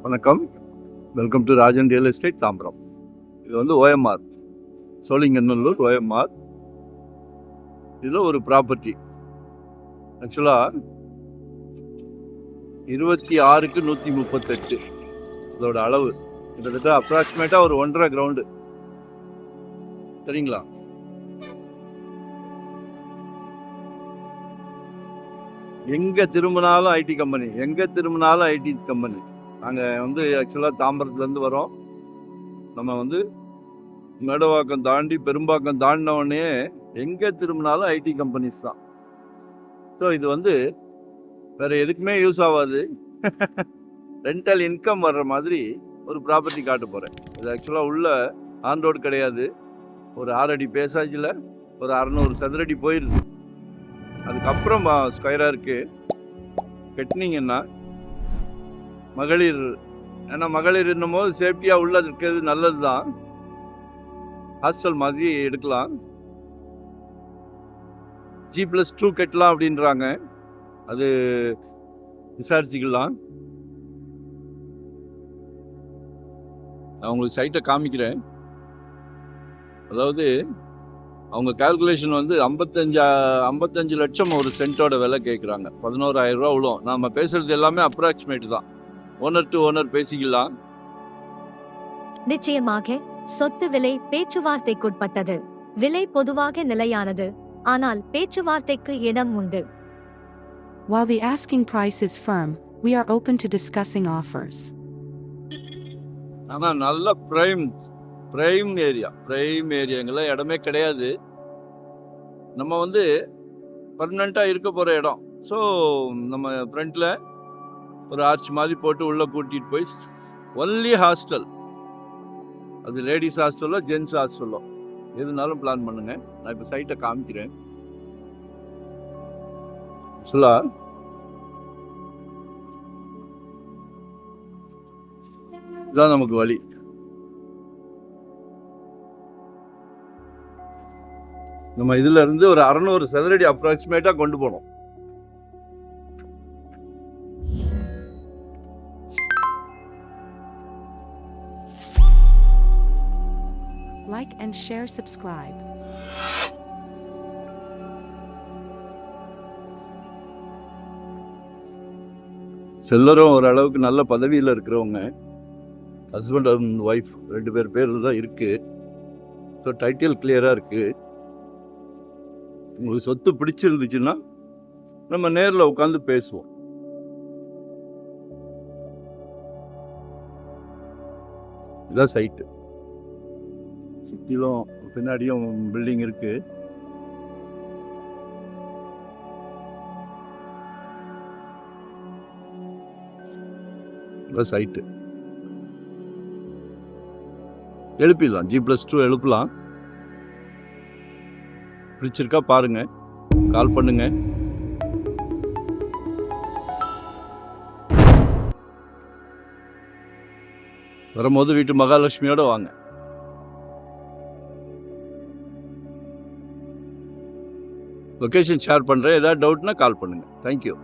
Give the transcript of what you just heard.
வணக்கம், welcome to Rajan real estate Tambaram. இது வந்து ஓஎம்ஆர் சோழிங்கநல்லூர் ஓஎம்ஆர். இதில் ஒரு ப்ராப்பர்ட்டி ஆக்சுவலாக 26/138 இதோட அளவு கிட்டத்தட்ட அப்ராக்சிமேட்டாக ஒரு 1.5 கிரவுண்டு. சரிங்களா? எங்கே திரும்பினாலும் ஐடி கம்பெனி. நாங்கள் வந்து ஆக்சுவலாக தாம்பரத்துலேருந்து வரோம். நம்ம வந்து மேடவாக்கம் தாண்டி பெரும்பாக்கம் தாண்டினவுடனே எங்கே திரும்பினாலும் ஐடி கம்பெனிஸ் தான். ஸோ இது வந்து வேறு எதுக்குமே யூஸ் ஆகாது. ரெண்டல் இன்கம் வர்ற மாதிரி ஒரு ப்ராப்பர்ட்டி காட்ட போகிறேன். இது ஆக்சுவலாக உள்ள ஆன் ரோடு கிடையாது. ஒரு 6 அடி பேசாஜில் ஒரு 600 சதுரடி போயிடுது. அதுக்கப்புறம் ஸ்கொயராக இருக்குது. கட்டினீங்கன்னா மகளிர், ஏன்னா மகளிர் என்னும் போது சேஃப்டியாக உள்ள இருக்கிறது நல்லது தான். ஹாஸ்டல் மாதிரி எடுக்கலாம். G+2 கட்டலாம் அப்படின்றாங்க. அது விசாரிச்சுக்கலாம். நான் உங்களுக்கு சைட்டை காமிக்கிறேன். அதாவது அவங்க கால்குலேஷன் வந்து 55 லட்சம் ஒரு சென்ட்டோட விலை கேட்குறாங்க. 11,000 ரூபா விழும். நாம் பேசுறது எல்லாமே அப்ராக்சிமேட் தான். ஓனர் டு ஓனர் பேசிக்கலாம். நிச்சயமாக சொத்து விலை பேச்சுவார்த்தைக்குட்பட்டது. விலை பொதுவாக நிலையானது, ஆனால் பேச்சுவார்த்தைக்கு இடம் உண்டு. While the asking price is firm, we are open to discussing offers. ஆனால் நல்ல பிரைம் ஏரியாங்கள இடமே கிடையாது. நம்ம வந்து பர்மனெண்ட்டாக இருக்க போகிற இடம். ஸோ நம்ம ஃப்ரண்ட்டில் ஒரு ஆர்ச் மாதிரி போட்டு உள்ளே கூட்டிகிட்டு போய் ஒன்லி ஹாஸ்டல், அது லேடிஸ் ஹாஸ்டலோ ஜென்ஸ் ஹாஸ்டலோ எதுனாலும் பிளான் பண்ணுங்க. நான் இப்போ சைட்டை காமிக்கிறேன். ஆக்சுவலாக இதுதான் நமக்கு வழி. நம்ம இதுல இருந்து ஒரு 600 சதுரடி அப்ராக்சிமேட்டா கொண்டு போனோம். Like and share, subscribe. செல்லரும் ஓரளவுக்கு நல்ல பதவியில் இருக்கிறவங்க, ஹஸ்பண்ட் அண்ட் ஒய்ஃப் 2 பேர் பேரில் தான் இருக்கு. ஸோ டைட்டில் கிளியராக இருக்கு. உங்களுக்கு சொத்து பிடிச்சிருந்துச்சுன்னா நம்ம நேரில் உட்காந்து பேசுவோம். இதான் சைட்டு. சுற்றிலும் பின்னாடியும் பில்டிங் இருக்கு. இதான் சைட்டு. எழுப்பிடலாம். G+2 எழுப்பலாம். பிடிச்சிருக்கா பாருங்க, கால் பண்ணுங்க. வரும்போது வீட்டு மகாலட்சுமியோட வாங்க. லொகேஷன் ஷேர் பண்றேன். ஏதாவது டவுட்னா கால் பண்ணுங்க. தேங்க்யூ.